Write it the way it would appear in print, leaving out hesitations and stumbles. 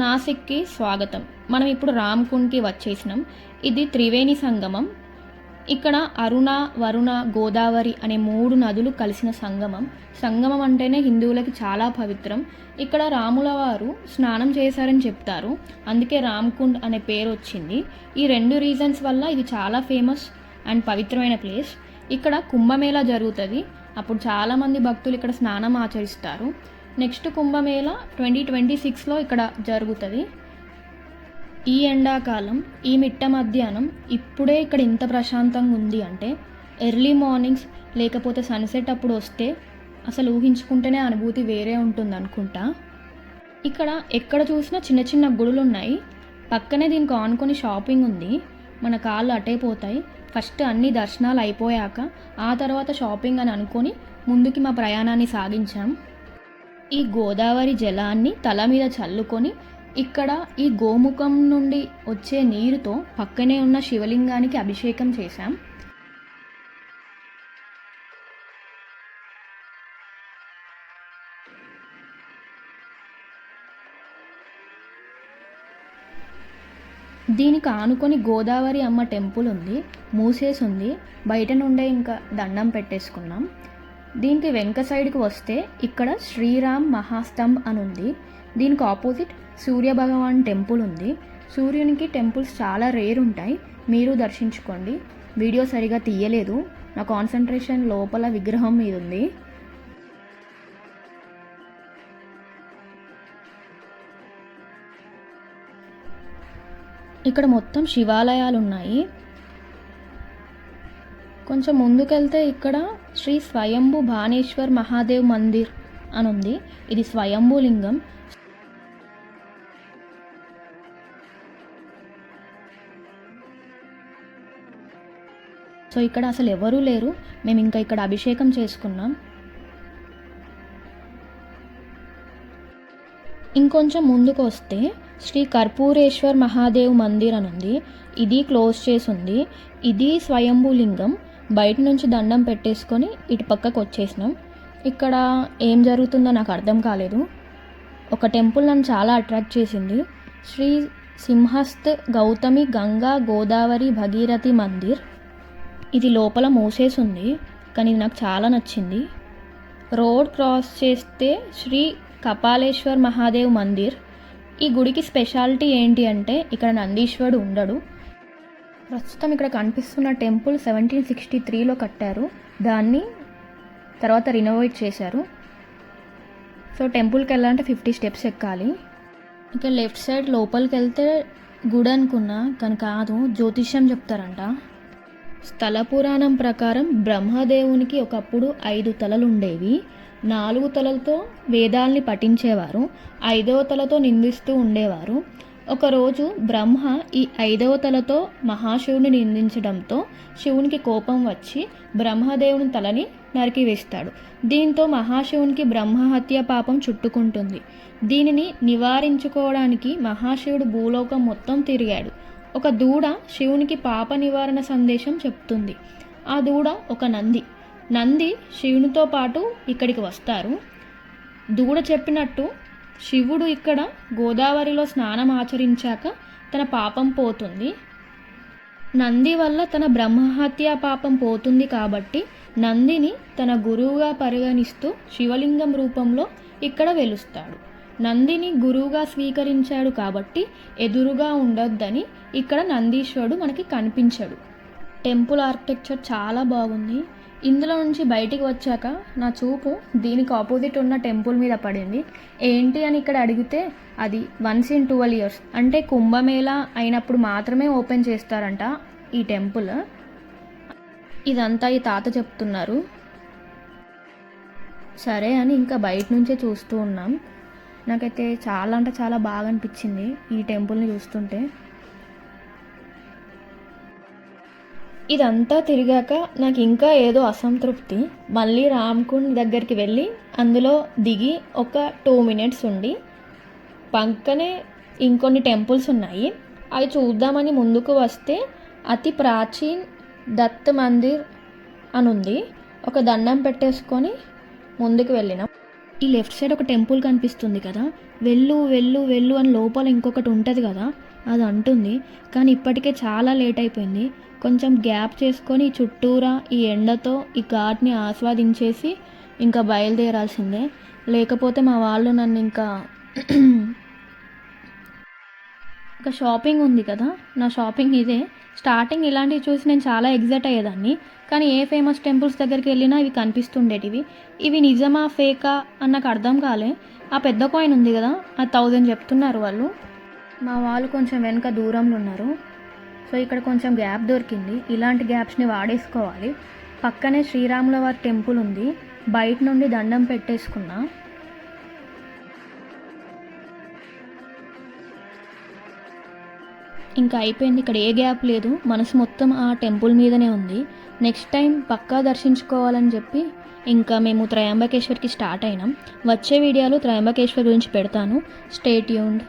నాసిక్కి స్వాగతం. మనం ఇప్పుడు రామ్కుండ్కి వచ్చేసినాం. ఇది త్రివేణి సంగమం. ఇక్కడ అరుణ, వరుణ, గోదావరి అనే 3 నదులు కలిసిన సంగమం. సంగమం అంటేనే హిందువులకి చాలా పవిత్రం. ఇక్కడ రాముల వారు స్నానం చేశారని చెప్తారు. అందుకే రామ్కుండ్ అనే పేరు వచ్చింది. ఈ 2 రీజన్స్ వల్ల ఇది చాలా ఫేమస్ అండ్ పవిత్రమైన ప్లేస్. ఇక్కడ కుంభమేళా జరుగుతుంది. అప్పుడు చాలామంది భక్తులు ఇక్కడ స్నానం ఆచరిస్తారు. నెక్స్ట్ కుంభమేళా 2026లో ఇక్కడ జరుగుతుంది. ఈ ఎండాకాలం, ఈ మిట్ట మధ్యాహ్నం ఇప్పుడే ఇక్కడ ఇంత ప్రశాంతంగా ఉంది అంటే ఎర్లీ మార్నింగ్స్ లేకపోతే సన్సెట్ అప్పుడు వస్తే అసలు ఊహించుకుంటేనే అనుభూతి వేరే ఉంటుంది అనుకుంటా. ఇక్కడ ఎక్కడ చూసినా చిన్న చిన్న గుడులు ఉన్నాయి. పక్కనే దీనికి ఆనుకొని షాపింగ్ ఉంది. మన కాళ్ళు అటే పోతాయి. ఫస్ట్ అన్ని దర్శనాలు అయిపోయాక ఆ తర్వాత షాపింగ్ అని అనుకొని ముందుకి మా ప్రయాణాన్ని సాగించాం. ఈ గోదావరి జలాన్ని తల మీద చల్లుకొని ఇక్కడ ఈ గోముఖం నుండి వచ్చే నీరుతో పక్కనే ఉన్న శివలింగానికి అభిషేకం చేశాం. దీనికి ఆనుకొని గోదావరి అమ్మ టెంపుల్ ఉంది. మూసేసి ఉంది. బయట నుండే ఇంకా దండం పెట్టేసుకున్నాం. దీనికి వెనక సైడ్కి వస్తే ఇక్కడ శ్రీరామ్ మహాస్తంభ్ అని ఉంది. దీనికి ఆపోజిట్ సూర్యభగవాన్ టెంపుల్ ఉంది. సూర్యునికి టెంపుల్స్ చాలా రేర్ ఉంటాయి. మీరు దర్శించుకోండి. వీడియో సరిగా తీయలేదు. నా కాన్సన్ట్రేషన్ లోపల విగ్రహం మీద ఉంది. ఇక్కడ మొత్తం శివాలయాలు ఉన్నాయి. కొంచెం ముందుకెళ్తే ఇక్కడ శ్రీ స్వయంభూ భానేశ్వర్ మహాదేవ్ మందిర్ అని ఉంది. ఇది స్వయంభూ లింగం. సో ఇక్కడ అసలు ఎవరూ లేరు. మేము ఇంకా ఇక్కడ అభిషేకం చేసుకున్నాం. ఇంకొంచెం ముందుకు వస్తే శ్రీ కర్పూరేశ్వర్ మహాదేవ్ మందిర్ అని ఉంది. ఇది క్లోజ్ చేసి ఉంది. ఇది స్వయంభూ లింగం. బయట నుంచి దండం పెట్టేసుకొని ఇటు పక్కకు వచ్చేసినాం. ఇక్కడ ఏం జరుగుతుందో నాకు అర్థం కాలేదు. ఒక టెంపుల్ నన్ను చాలా అట్రాక్ట్ చేసింది. శ్రీ సింహస్థ్ గౌతమి గంగా గోదావరి భగీరథి మందిర్. ఇది లోపల మూసేసి ఉంది, కానీ ఇది నాకు చాలా నచ్చింది. రోడ్ క్రాస్ చేస్తే శ్రీ కపాలేశ్వర్ మహాదేవ్ మందిర్. ఈ గుడికి స్పెషాలిటీ ఏంటి అంటే ఇక్కడ నందీశ్వరుడు ఉండడు. ప్రస్తుతం ఇక్కడ కనిపిస్తున్న టెంపుల్ 1763లో కట్టారు. దాన్ని తర్వాత రినోవేట్ చేశారు. సో టెంపుల్కి వెళ్ళాలంటే 50 స్టెప్స్ ఎక్కాలి. ఇక్కడ లెఫ్ట్ సైడ్ లోపలికి వెళ్తే గుడి అనుకున్నా, కానీ కాదు, జ్యోతిష్యం చెప్తారంట. స్థల పురాణం ప్రకారం బ్రహ్మదేవునికి ఒకప్పుడు 5 తలలు ఉండేవి. 4 తలలతో వేదాల్ని పఠించేవారు. 5వ తలతో నిందిస్తూ ఉండేవారు. ఒకరోజు బ్రహ్మ ఈ 5వ తలతో మహాశివుని నిందించడంతో శివునికి కోపం వచ్చి బ్రహ్మదేవుని తలని నరికివేస్తాడు. దీంతో మహాశివునికి బ్రహ్మహత్య పాపం చుట్టుకుంటుంది. దీనిని నివారించుకోవడానికి మహాశివుడు భూలోకం మొత్తం తిరిగాడు. ఒక దూడ శివునికి పాప నివారణ సందేశం చెప్తుంది. ఆ దూడ ఒక నంది. నంది శివునితో పాటు ఇక్కడికి వస్తారు. దూడ చెప్పినట్టు శివుడు ఇక్కడ గోదావరిలో స్నానం ఆచరించాక తన పాపం పోతుంది. నంది వల్ల తన బ్రహ్మహత్య పాపం పోతుంది కాబట్టి నందిని తన గురువుగా పరిగణిస్తూ శివలింగం రూపంలో ఇక్కడ వెలుస్తాడు. నందిని గురువుగా స్వీకరించాడు కాబట్టి ఎదురుగా ఉండొద్దని ఇక్కడ నందీశ్వరుడు మనకి కనిపించాడు. టెంపుల్ ఆర్కిటెక్చర్ చాలా బాగుంది. ఇందులో నుంచి బయటికి వచ్చాక నా చూపు దీనికి ఆపోజిట్ ఉన్న టెంపుల్ మీద పడింది. ఏంటి అని ఇక్కడ అడిగితే అది 1 in 12 years అంటే కుంభమేళా అయినప్పుడు మాత్రమే ఓపెన్ చేస్తారంట ఈ టెంపుల్. ఇదంతా ఈ తాత చెప్తున్నారు. సరే అని ఇంకా బయట నుంచే చూస్తూ ఉన్నాం. నాకైతే చాలా అంటే చాలా బాగా అనిపించింది ఈ టెంపుల్ని చూస్తుంటే. ఇదంతా తిరిగాక నాకు ఇంకా ఏదో అసంతృప్తి. మళ్ళీ రామ్కుండ్ దగ్గరికి వెళ్ళి అందులో దిగి ఒక 2 minutes ఉండి పక్కనే ఇంకొన్ని టెంపుల్స్ ఉన్నాయి. అవి చూద్దామని ముందుకు వస్తే అతి ప్రాచీన్ దత్ మందిర్ అని ఉంది. ఒక దండం పెట్టేసుకొని ముందుకు వెళ్ళినాం. ఈ లెఫ్ట్ సైడ్ ఒక టెంపుల్ కనిపిస్తుంది కదా, వెళ్ళు వెళ్ళు వెళ్ళు అని లోపల ఇంకొకటి ఉంటుంది కదా, అది అంటుంది. కానీ ఇప్పటికే చాలా లేట్ అయిపోయింది. కొంచెం గ్యాప్ చేసుకొని చుట్టూరా ఈ ఎండతో ఈ ఘాట్ని ఆస్వాదించేసి ఇంకా బయలుదేరాల్సిందే. లేకపోతే మా వాళ్ళు నన్ను ఇంకా షాపింగ్ ఉంది కదా, నా షాపింగ్ ఇదే. స్టార్టింగ్ ఇలాంటివి చూసి నేను చాలా ఎగ్జైట్ అయ్యేదాన్ని. కానీ ఏ ఫేమస్ టెంపుల్స్ దగ్గరికి వెళ్ళినా ఇవి కనిపిస్తుండేటివి. ఇవి నిజమా ఫేకా అని నాకు అర్థం కాలే. ఆ పెద్ద కాయిన్ ఉంది కదా, అది 1000 చెప్తున్నారు వాళ్ళు. మా వాళ్ళు కొంచెం వెనక దూరంలో ఉన్నారు. సో ఇక్కడ కొంచెం గ్యాప్ దొరికింది. ఇలాంటి గ్యాప్స్ని వాడేసుకోవాలి. పక్కనే శ్రీరాముల వారి టెంపుల్ ఉంది. బయట నుండి దండం పెట్టేసుకున్నా. ఇంకా అయిపోయింది. ఇక్కడ ఏ గ్యాప్ లేదు. మనసు మొత్తం ఆ టెంపుల్ మీదనే ఉంది. నెక్స్ట్ టైం పక్కా దర్శించుకోవాలని చెప్పి ఇంకా మేము త్రయంబకేశ్వర్కి స్టార్ట్ అయినాం. వచ్చే వీడియోలో త్రయంబకేశ్వర్ గురించి పెడతాను. Stay tuned.